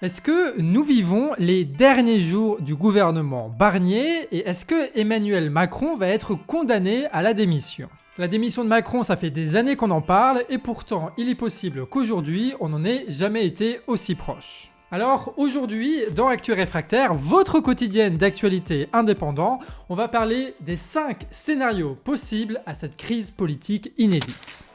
Est-ce que nous vivons les derniers jours du gouvernement Barnier et est-ce que Emmanuel Macron va être condamné à la démission? La démission de Macron, ça fait des années qu'on en parle et pourtant il est possible qu'aujourd'hui on n'en ait jamais été aussi proche. Alors aujourd'hui, dans Actu Réfractaire, votre quotidienne d'actualité indépendant, on va parler des 5 scénarios possibles à cette crise politique inédite.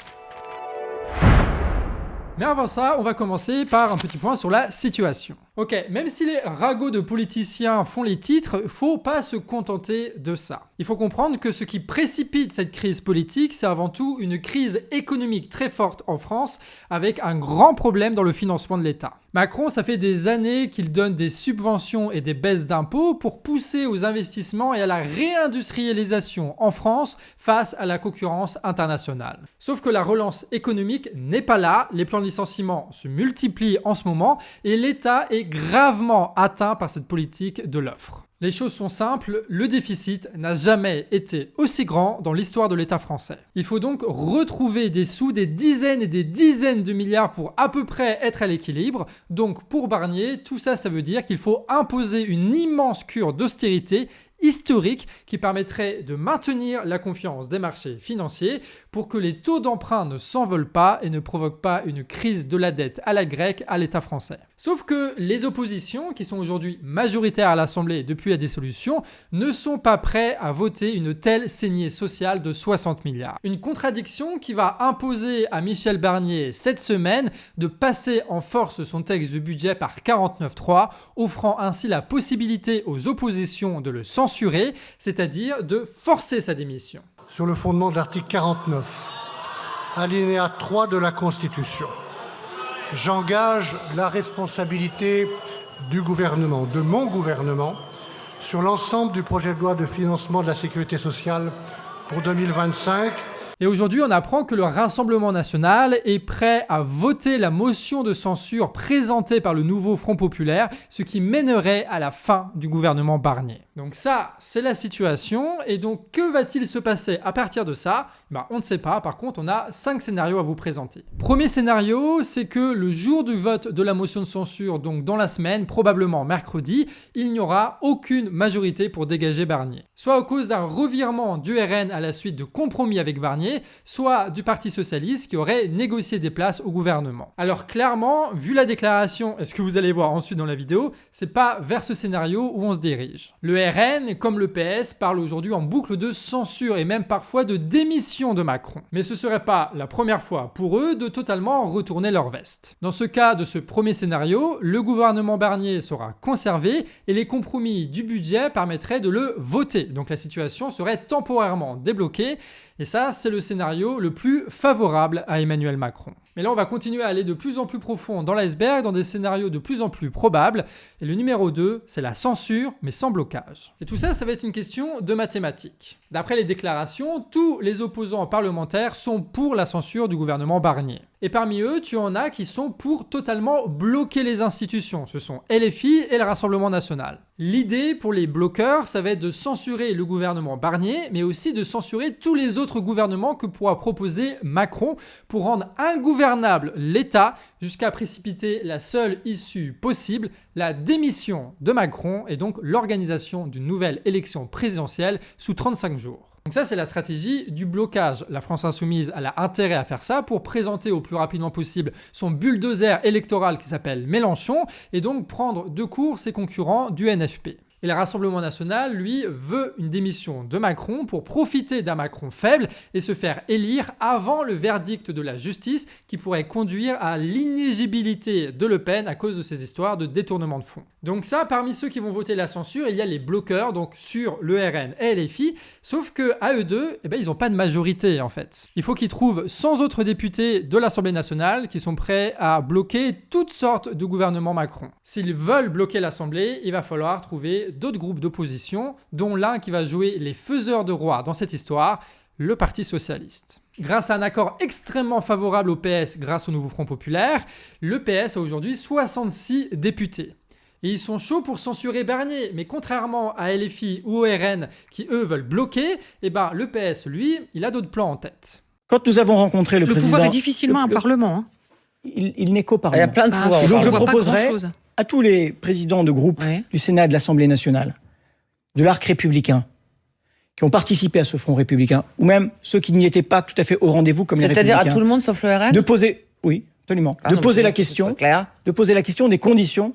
Mais avant ça, on va commencer par un petit point sur la situation. Ok, même si les ragots de politiciens font les titres, faut pas se contenter de ça. Il faut comprendre que ce qui précipite cette crise politique, c'est avant tout une crise économique très forte en France, avec un grand problème dans le financement de l'État. Macron, ça fait des années qu'il donne des subventions et des baisses d'impôts pour pousser aux investissements et à la réindustrialisation en France face à la concurrence internationale. Sauf que la relance économique n'est pas là, les plans de licenciement se multiplient en ce moment et l'État est gravement atteint par cette politique de l'offre. Les choses sont simples, le déficit n'a jamais été aussi grand dans l'histoire de l'État français. Il faut donc retrouver des sous, des dizaines et des dizaines de milliards pour à peu près être à l'équilibre. Donc pour Barnier, tout ça, ça veut dire qu'il faut imposer une immense cure d'austérité historique qui permettrait de maintenir la confiance des marchés financiers pour que les taux d'emprunt ne s'envolent pas et ne provoquent pas une crise de la dette à la grecque à l'État français. Sauf que les oppositions, qui sont aujourd'hui majoritaires à l'Assemblée depuis la dissolution, ne sont pas prêts à voter une telle saignée sociale de 60 milliards. Une contradiction qui va imposer à Michel Barnier cette semaine de passer en force son texte de budget par 49.3, offrant ainsi la possibilité aux oppositions de le censurer, c'est-à-dire de forcer sa démission. Sur le fondement de l'article 49, alinéa 3 de la Constitution, j'engage la responsabilité du gouvernement, de mon gouvernement, sur l'ensemble du projet de loi de financement de la sécurité sociale pour 2025. Et aujourd'hui, on apprend que le Rassemblement national est prêt à voter la motion de censure présentée par le nouveau Front populaire, ce qui mènerait à la fin du gouvernement Barnier. Donc ça, c'est la situation. Et donc, que va-t-il se passer à partir de ça? On ne sait pas. Par contre, on a 5 scénarios à vous présenter. Premier scénario, c'est que le jour du vote de la motion de censure, donc dans la semaine, probablement mercredi, il n'y aura aucune majorité pour dégager Barnier. Soit à cause d'un revirement du RN à la suite de compromis avec Barnier, soit du Parti Socialiste qui aurait négocié des places au gouvernement. Alors clairement, vu la déclaration et ce que vous allez voir ensuite dans la vidéo, c'est pas vers ce scénario où on se dirige. Le RN, comme le PS, parle aujourd'hui en boucle de censure et même parfois de démission de Macron. Mais ce serait pas la première fois pour eux de totalement retourner leur veste. Dans ce cas de ce premier scénario, le gouvernement Barnier sera conservé et les compromis du budget permettraient de le voter. Donc la situation serait temporairement débloquée. Et ça, c'est le scénario le plus favorable à Emmanuel Macron. Mais là, on va continuer à aller de plus en plus profond dans l'iceberg, dans des scénarios de plus en plus probables. Et le numéro 2, c'est la censure, mais sans blocage. Et tout ça, ça va être une question de mathématiques. D'après les déclarations, tous les opposants parlementaires sont pour la censure du gouvernement Barnier. Et parmi eux, tu en as qui sont pour totalement bloquer les institutions. Ce sont LFI et le Rassemblement national. L'idée pour les bloqueurs, ça va être de censurer le gouvernement Barnier, mais aussi de censurer tous les autres gouvernements que pourra proposer Macron pour rendre ingouvernable l'État jusqu'à précipiter la seule issue possible, la démission de Macron et donc l'organisation d'une nouvelle élection présidentielle sous 35 jours. Donc ça, c'est la stratégie du blocage. La France Insoumise, elle a intérêt à faire ça pour présenter au plus rapidement possible son bulldozer électoral qui s'appelle Mélenchon et donc prendre de court ses concurrents du NFP. Et le Rassemblement national, lui, veut une démission de Macron pour profiter d'un Macron faible et se faire élire avant le verdict de la justice qui pourrait conduire à l'inéligibilité de Le Pen à cause de ces histoires de détournement de fonds. Donc ça, parmi ceux qui vont voter la censure, il y a les bloqueurs, donc sur le RN et LFI, sauf que à eux deux, ils n'ont pas de majorité en fait. Il faut qu'ils trouvent 100 autres députés de l'Assemblée nationale qui sont prêts à bloquer toutes sortes de gouvernements Macron. S'ils veulent bloquer l'Assemblée, il va falloir trouver d'autres groupes d'opposition, dont l'un qui va jouer les faiseurs de roi dans cette histoire, le Parti Socialiste. Grâce à un accord extrêmement favorable au PS grâce au nouveau Front populaire, le PS a aujourd'hui 66 députés. Et ils sont chauds pour censurer Barnier, mais contrairement à LFI ou au RN qui eux veulent bloquer, le PS, lui, il a d'autres plans en tête. Quand nous avons rencontré le président... Le pouvoir est difficilement un parlement. Il n'est qu'au Parlement. Il y a plein de pouvoirs. Donc je proposerais à tous les présidents de groupe du Sénat et de l'Assemblée nationale, de l'arc républicain, qui ont participé à ce front républicain, ou même ceux qui n'y étaient pas tout à fait au rendez-vous comme les républicains. C'est-à-dire à tout le monde sauf le RN ? De poser, oui, absolument. De poser la question des conditions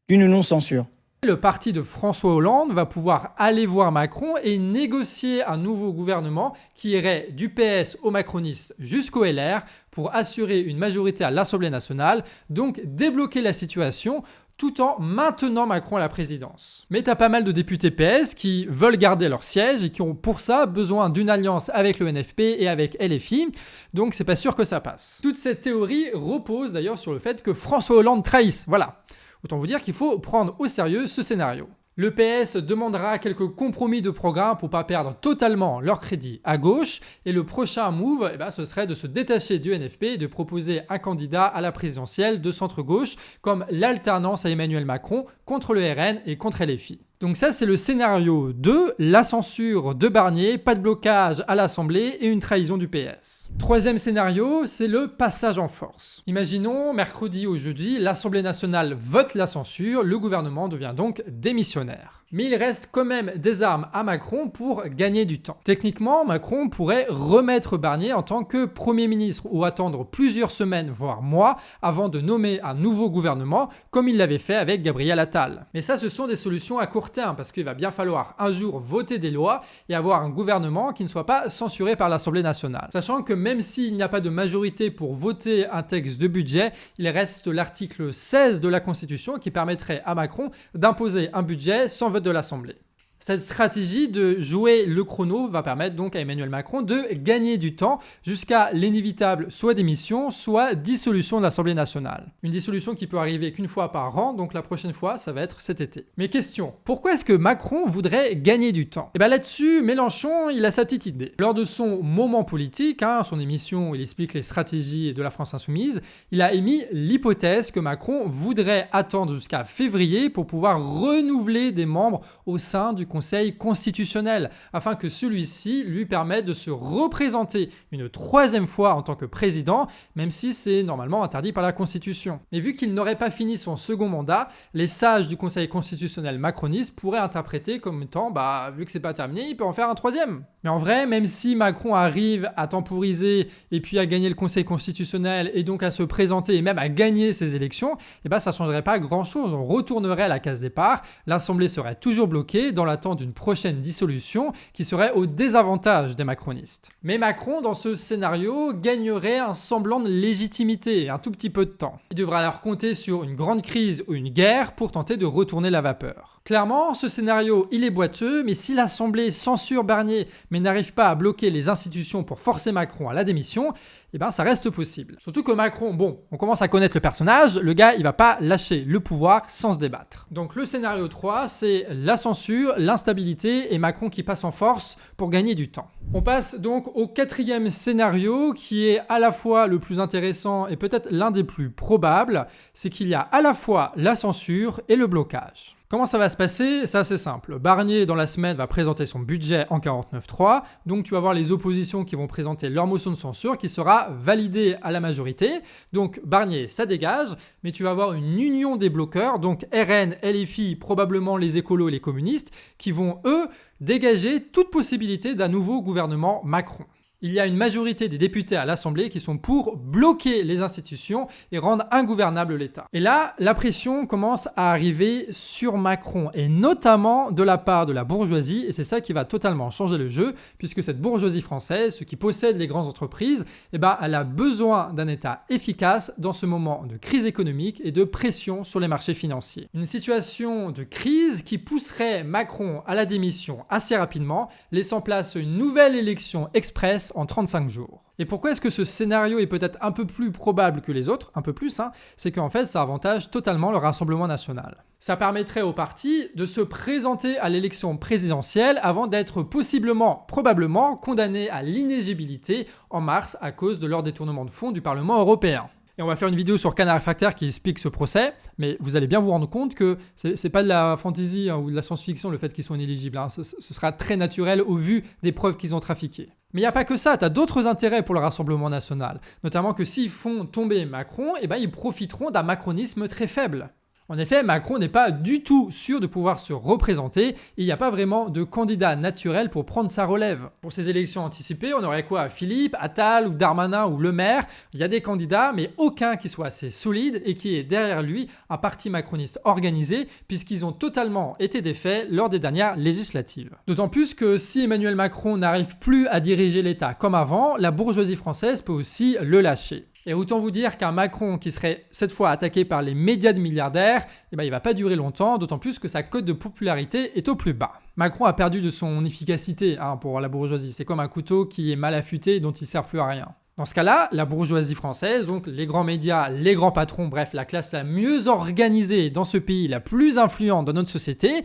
d'une non-censure. Le parti de François Hollande va pouvoir aller voir Macron et négocier un nouveau gouvernement qui irait du PS aux macronistes jusqu'au LR pour assurer une majorité à l'Assemblée nationale, donc débloquer la situation tout en maintenant Macron à la présidence. Mais t'as pas mal de députés PS qui veulent garder leur siège et qui ont pour ça besoin d'une alliance avec le NFP et avec LFI, donc c'est pas sûr que ça passe. Toute cette théorie repose d'ailleurs sur le fait que François Hollande trahisse, voilà. Autant vous dire qu'il faut prendre au sérieux ce scénario. Le PS demandera quelques compromis de programme pour pas perdre totalement leur crédit à gauche, et le prochain move, ce serait de se détacher du NFP et de proposer un candidat à la présidentielle de centre-gauche, comme l'alternance à Emmanuel Macron contre le RN et contre LFI. Donc ça, c'est le scénario 2, la censure de Barnier, pas de blocage à l'Assemblée et une trahison du PS. Troisième scénario, c'est le passage en force. Imaginons, mercredi ou jeudi, l'Assemblée nationale vote la censure, le gouvernement devient donc démissionnaire. Mais il reste quand même des armes à Macron pour gagner du temps. Techniquement, Macron pourrait remettre Barnier en tant que Premier ministre ou attendre plusieurs semaines, voire mois, avant de nommer un nouveau gouvernement, comme il l'avait fait avec Gabriel Attal. Mais ça, ce sont des solutions à court terme, parce qu'il va bien falloir un jour voter des lois et avoir un gouvernement qui ne soit pas censuré par l'Assemblée nationale. Sachant que même s'il n'y a pas de majorité pour voter un texte de budget, il reste l'article 16 de la Constitution qui permettrait à Macron d'imposer un budget sans vote de l'Assemblée. Cette stratégie de jouer le chrono va permettre donc à Emmanuel Macron de gagner du temps jusqu'à l'inévitable soit démission, soit dissolution de l'Assemblée nationale. Une dissolution qui peut arriver qu'une fois par an, donc la prochaine fois, ça va être cet été. Mais question, pourquoi est-ce que Macron voudrait gagner du temps ? Et là-dessus, Mélenchon, il a sa petite idée. Lors de son moment politique, son émission où il explique les stratégies de la France Insoumise, il a émis l'hypothèse que Macron voudrait attendre jusqu'à février pour pouvoir renouveler des membres au sein du Conseil constitutionnel, afin que celui-ci lui permette de se représenter une troisième fois en tant que président, même si c'est normalement interdit par la Constitution. Mais vu qu'il n'aurait pas fini son second mandat, les sages du Conseil constitutionnel macroniste pourraient interpréter comme étant, vu que c'est pas terminé, il peut en faire un troisième. Mais en vrai, même si Macron arrive à temporiser et puis à gagner le Conseil constitutionnel et donc à se présenter et même à gagner ces élections, ça changerait pas grand-chose. On retournerait à la case départ, l'Assemblée serait toujours bloquée dans l'attente d'une prochaine dissolution qui serait au désavantage des macronistes. Mais Macron, dans ce scénario, gagnerait un semblant de légitimité et un tout petit peu de temps. Il devra alors compter sur une grande crise ou une guerre pour tenter de retourner la vapeur. Clairement, ce scénario, il est boiteux, mais si l'Assemblée censure Barnier mais n'arrive pas à bloquer les institutions pour forcer Macron à la démission, ça reste possible. Surtout que Macron, on commence à connaître le personnage, le gars, il va pas lâcher le pouvoir sans se débattre. Donc le scénario 3, c'est la censure, l'instabilité et Macron qui passe en force pour gagner du temps. On passe donc au quatrième scénario qui est à la fois le plus intéressant et peut-être l'un des plus probables, c'est qu'il y a à la fois la censure et le blocage. Comment ça va se passer ? C'est assez simple. Barnier, dans la semaine, va présenter son budget en 49.3. Donc, tu vas voir les oppositions qui vont présenter leur motion de censure qui sera validée à la majorité. Donc, Barnier, ça dégage. Mais tu vas avoir une union des bloqueurs, donc RN, LFI, probablement les écolos et les communistes, qui vont, eux, dégager toute possibilité d'un nouveau gouvernement Macron. Il y a une majorité des députés à l'Assemblée qui sont pour bloquer les institutions et rendre ingouvernable l'État. Et là, la pression commence à arriver sur Macron, et notamment de la part de la bourgeoisie, et c'est ça qui va totalement changer le jeu, puisque cette bourgeoisie française, ceux qui possèdent les grandes entreprises, elle a besoin d'un État efficace dans ce moment de crise économique et de pression sur les marchés financiers. Une situation de crise qui pousserait Macron à la démission assez rapidement, laissant place à une nouvelle élection express en 35 jours. Et pourquoi est-ce que ce scénario est peut-être un peu plus probable que les autres, un peu plus, c'est qu'en fait ça avantage totalement le Rassemblement national. Ça permettrait aux partis de se présenter à l'élection présidentielle avant d'être probablement condamnés à l'inéligibilité en mars à cause de leur détournement de fonds du Parlement européen. Et on va faire une vidéo sur Canard Factor qui explique ce procès, mais vous allez bien vous rendre compte que c'est pas de la fantasy ou de la science-fiction le fait qu'ils sont inéligibles. Ce sera très naturel au vu des preuves qu'ils ont trafiquées. Mais il n'y a pas que ça, tu as d'autres intérêts pour le Rassemblement national. Notamment que s'ils font tomber Macron, ils profiteront d'un macronisme très faible. En effet, Macron n'est pas du tout sûr de pouvoir se représenter et il n'y a pas vraiment de candidat naturel pour prendre sa relève. Pour ces élections anticipées, on aurait quoi? Philippe, Attal ou Darmanin ou Le Maire? Il y a des candidats, mais aucun qui soit assez solide et qui ait derrière lui un parti macroniste organisé, puisqu'ils ont totalement été défaits lors des dernières législatives. D'autant plus que si Emmanuel Macron n'arrive plus à diriger l'État comme avant, la bourgeoisie française peut aussi le lâcher. Et autant vous dire qu'un Macron qui serait cette fois attaqué par les médias de milliardaires, il va pas durer longtemps, d'autant plus que sa cote de popularité est au plus bas. Macron a perdu de son efficacité pour la bourgeoisie, c'est comme un couteau qui est mal affûté et dont il sert plus à rien. Dans ce cas-là, la bourgeoisie française, donc les grands médias, les grands patrons, bref, la classe la mieux organisée dans ce pays, la plus influente dans notre société,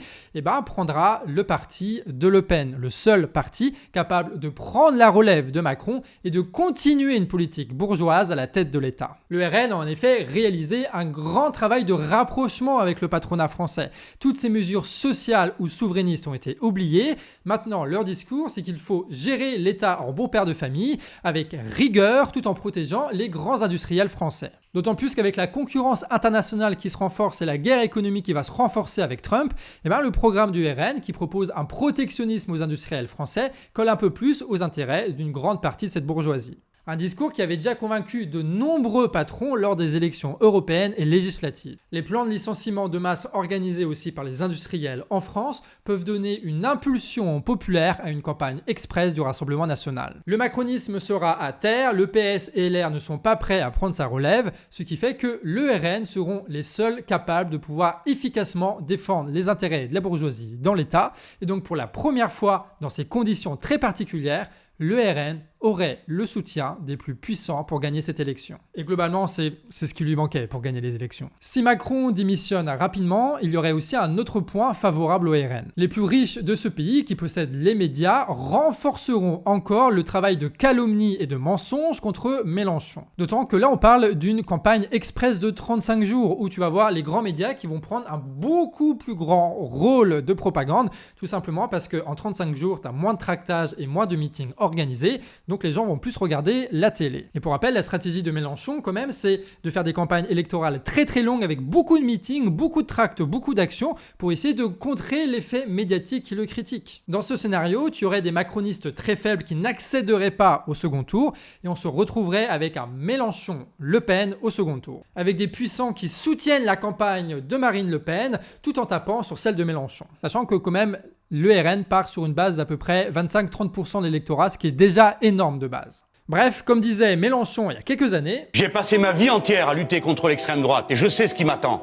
prendra le parti de Le Pen, le seul parti capable de prendre la relève de Macron et de continuer une politique bourgeoise à la tête de l'État. Le RN a en effet réalisé un grand travail de rapprochement avec le patronat français. Toutes ces mesures sociales ou souverainistes ont été oubliées. Maintenant, leur discours, c'est qu'il faut gérer l'État en bon père de famille avec rigueur, tout en protégeant les grands industriels français. D'autant plus qu'avec la concurrence internationale qui se renforce et la guerre économique qui va se renforcer avec Trump, le programme du RN qui propose un protectionnisme aux industriels français colle un peu plus aux intérêts d'une grande partie de cette bourgeoisie. Un discours qui avait déjà convaincu de nombreux patrons lors des élections européennes et législatives. Les plans de licenciement de masse organisés aussi par les industriels en France peuvent donner une impulsion populaire à une campagne express du Rassemblement national. Le macronisme sera à terre, le PS et LR ne sont pas prêts à prendre sa relève, ce qui fait que le RN seront les seuls capables de pouvoir efficacement défendre les intérêts de la bourgeoisie dans l'État. Et donc pour la première fois dans ces conditions très particulières, le RN aurait le soutien des plus puissants pour gagner cette élection. Et globalement, c'est ce qui lui manquait pour gagner les élections. Si Macron démissionne rapidement, il y aurait aussi un autre point favorable au RN. Les plus riches de ce pays, qui possèdent les médias, renforceront encore le travail de calomnie et de mensonge contre Mélenchon. D'autant que là, on parle d'une campagne express de 35 jours, où tu vas voir les grands médias qui vont prendre un beaucoup plus grand rôle de propagande, tout simplement parce qu'en 35 jours, tu as moins de tractage et moins de meetings organisés, donc les gens vont plus regarder la télé. Et pour rappel, la stratégie de Mélenchon, quand même, c'est de faire des campagnes électorales très très longues avec beaucoup de meetings, beaucoup de tracts, beaucoup d'actions pour essayer de contrer l'effet médiatique qui le critique. Dans ce scénario, tu aurais des macronistes très faibles qui n'accéderaient pas au second tour et on se retrouverait avec un Mélenchon-Le Pen au second tour. Avec des puissants qui soutiennent la campagne de Marine Le Pen tout en tapant sur celle de Mélenchon. Sachant que quand même, le RN part sur une base d'à peu près 25-30% de l'électorat, ce qui est déjà énorme de base. Bref, comme disait Mélenchon il y a quelques années... J'ai passé ma vie entière à lutter contre l'extrême droite et je sais ce qui m'attend.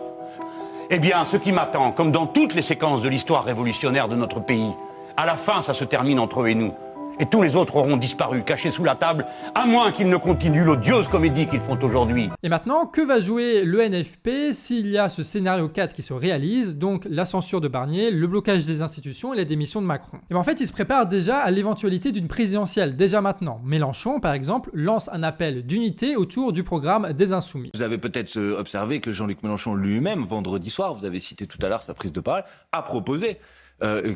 Eh bien, ce qui m'attend, comme dans toutes les séquences de l'histoire révolutionnaire de notre pays, à la fin, ça se termine entre eux et nous. Et tous les autres auront disparu, cachés sous la table, à moins qu'ils ne continuent l'odieuse comédie qu'ils font aujourd'hui. Et maintenant, que va jouer le NFP s'il y a ce scénario 4 qui se réalise, donc la censure de Barnier, le blocage des institutions et la démission de Macron? Et bien en fait, il se prépare déjà à l'éventualité d'une présidentielle, déjà maintenant. Mélenchon, par exemple, lance un appel d'unité autour du programme des Insoumis. Vous avez peut-être observé que Jean-Luc Mélenchon lui-même, vendredi soir, vous avez cité tout à l'heure sa prise de parole, a proposé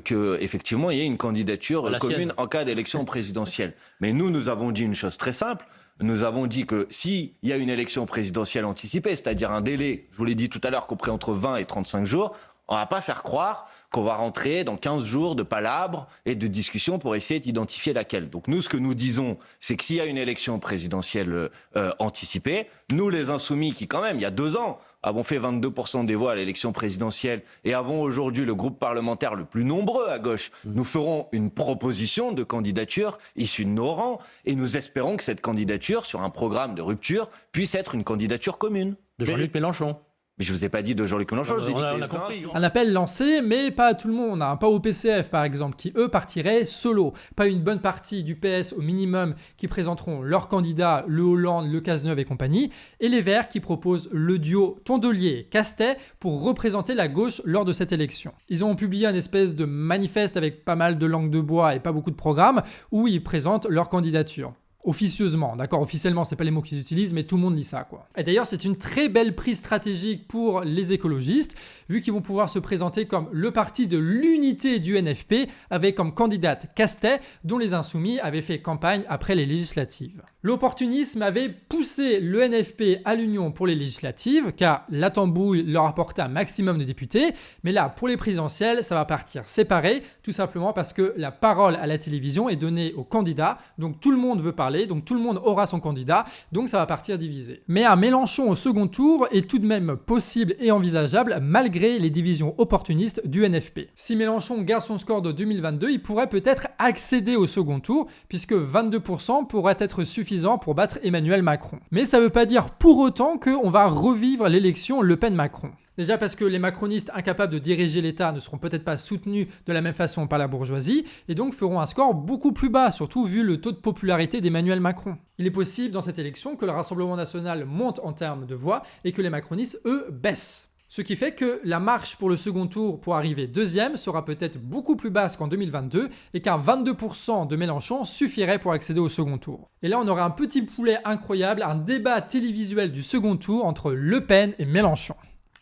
qu'effectivement, il y ait une candidature commune en cas d'élection présidentielle. Mais nous avons dit une chose très simple. Nous avons dit que s'il y a une élection présidentielle anticipée, c'est-à-dire un délai, je vous l'ai dit tout à l'heure, compris entre 20 et 35 jours, on ne va pas faire croire qu'on va rentrer dans 15 jours de palabres et de discussions pour essayer d'identifier laquelle. Donc nous, ce que nous disons, c'est que s'il y a une élection présidentielle anticipée, nous les Insoumis qui quand même, il y a 2 ans, avons fait 22% des voix à l'élection présidentielle et avons aujourd'hui le groupe parlementaire le plus nombreux à gauche, nous ferons une proposition de candidature issue de nos rangs et nous espérons que cette candidature sur un programme de rupture puisse être une candidature commune. De Jean-Luc Mélenchon. Mais je ne vous ai pas dit de Jean-Luc Mélenchon, je vous ai dit a compris. Un appel lancé, mais pas à tout le monde, pas au PCF par exemple, qui eux partiraient solo. Pas une bonne partie du PS au minimum qui présenteront leurs candidats, le Hollande, le Cazeneuve et compagnie, et les Verts qui proposent le duo Tondelier-Castet pour représenter la gauche lors de cette élection. Ils ont publié un espèce de manifeste avec pas mal de langue de bois et pas beaucoup de programmes où ils présentent leur candidature. officieusement, d'accord? Officiellement, c'est pas les mots qu'ils utilisent, mais tout le monde lit ça, quoi. Et d'ailleurs, c'est une très belle prise stratégique pour les écologistes, vu qu'ils vont pouvoir se présenter comme le parti de l'unité du NFP, avec comme candidate Castet, dont les Insoumis avaient fait campagne après les législatives. L'opportunisme avait poussé le NFP à l'union pour les législatives, car la tambouille leur apportait un maximum de députés, mais là, pour les présidentielles, ça va partir séparé, tout simplement parce que la parole à la télévision est donnée aux candidats, donc tout le monde veut parler, donc tout le monde aura son candidat, donc ça va partir divisé. Mais un Mélenchon au second tour est tout de même possible et envisageable malgré les divisions opportunistes du NFP. Si Mélenchon garde son score de 2022, il pourrait peut-être accéder au second tour, puisque 22% pourrait être suffisant pour battre Emmanuel Macron. Mais ça ne veut pas dire pour autant qu'on va revivre l'élection Le Pen-Macron. Déjà parce que les macronistes incapables de diriger l'État ne seront peut-être pas soutenus de la même façon par la bourgeoisie et donc feront un score beaucoup plus bas, surtout vu le taux de popularité d'Emmanuel Macron. Il est possible dans cette élection que le Rassemblement national monte en termes de voix et que les macronistes, eux, baissent. Ce qui fait que la marche pour le second tour pour arriver deuxième sera peut-être beaucoup plus basse qu'en 2022 et qu'un 22% de Mélenchon suffirait pour accéder au second tour. Et là, on aurait un petit poulet incroyable, un débat télévisuel du second tour entre Le Pen et Mélenchon,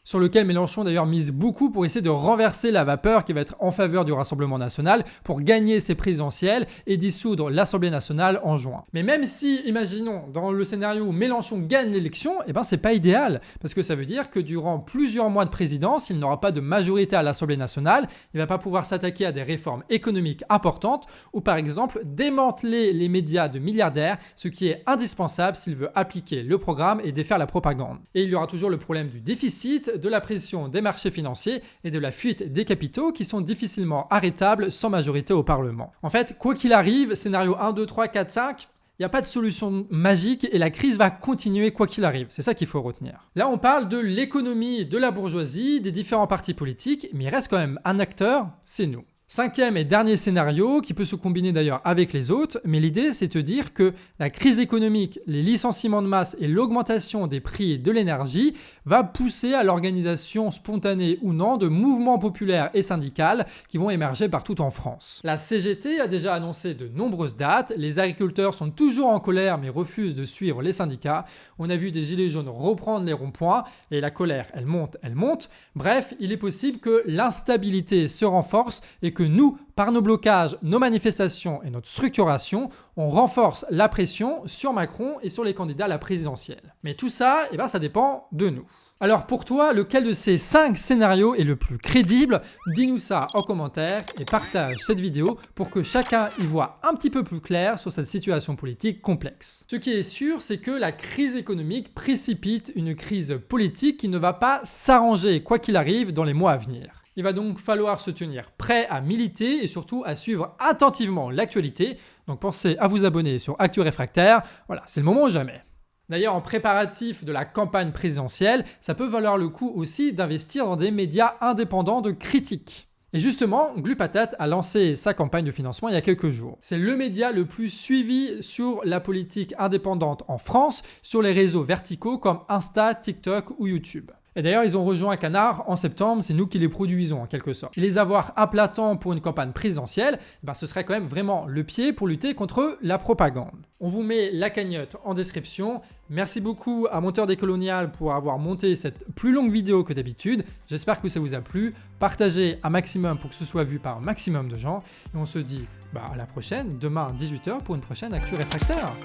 sur lequel Mélenchon d'ailleurs mise beaucoup pour essayer de renverser la vapeur qui va être en faveur du Rassemblement national pour gagner ses présidentielles et dissoudre l'Assemblée nationale en juin. Mais même si, imaginons, dans le scénario où Mélenchon gagne l'élection, c'est pas idéal, parce que ça veut dire que durant plusieurs mois de présidence, il n'aura pas de majorité à l'Assemblée nationale, il va pas pouvoir s'attaquer à des réformes économiques importantes, ou par exemple démanteler les médias de milliardaires, ce qui est indispensable s'il veut appliquer le programme et défaire la propagande. Et il y aura toujours le problème du déficit, de la pression des marchés financiers et de la fuite des capitaux qui sont difficilement arrêtables sans majorité au Parlement. En fait, quoi qu'il arrive, scénario 1, 2, 3, 4, 5, il n'y a pas de solution magique et la crise va continuer quoi qu'il arrive. C'est ça qu'il faut retenir. Là, on parle de l'économie de la bourgeoisie, des différents partis politiques, mais il reste quand même un acteur, c'est nous. Cinquième et dernier scénario, qui peut se combiner d'ailleurs avec les autres, mais l'idée c'est de dire que la crise économique, les licenciements de masse et l'augmentation des prix de l'énergie va pousser à l'organisation spontanée ou non de mouvements populaires et syndicaux qui vont émerger partout en France. La CGT a déjà annoncé de nombreuses dates, les agriculteurs sont toujours en colère mais refusent de suivre les syndicats, on a vu des gilets jaunes reprendre les ronds-points et la colère elle monte. Bref, il est possible que l'instabilité se renforce et que nous, par nos blocages, nos manifestations et notre structuration, on renforce la pression sur Macron et sur les candidats à la présidentielle. Mais tout ça, ça dépend de nous. Alors pour toi, lequel de ces 5 scénarios est le plus crédible? Dis-nous ça en commentaire et partage cette vidéo pour que chacun y voit un petit peu plus clair sur cette situation politique complexe. Ce qui est sûr, c'est que la crise économique précipite une crise politique qui ne va pas s'arranger quoi qu'il arrive dans les mois à venir. Il va donc falloir se tenir prêt à militer et surtout à suivre attentivement l'actualité. Donc pensez à vous abonner sur Actu Réfractaire. Voilà, c'est le moment ou jamais. D'ailleurs, en préparatif de la campagne présidentielle, ça peut valoir le coup aussi d'investir dans des médias indépendants de critique. Et justement, Glupatate a lancé sa campagne de financement il y a quelques jours. C'est le média le plus suivi sur la politique indépendante en France, sur les réseaux verticaux comme Insta, TikTok ou YouTube. Et d'ailleurs, ils ont rejoint Canard en septembre, c'est nous qui les produisons en quelque sorte. Et les avoir à plat temps pour une campagne présidentielle, ce serait quand même vraiment le pied pour lutter contre la propagande. On vous met la cagnotte en description. Merci beaucoup à Monteur des Coloniales pour avoir monté cette plus longue vidéo que d'habitude. J'espère que ça vous a plu. Partagez un maximum pour que ce soit vu par un maximum de gens. Et on se dit à la prochaine, demain à 18h pour une prochaine Actu Réfractaire.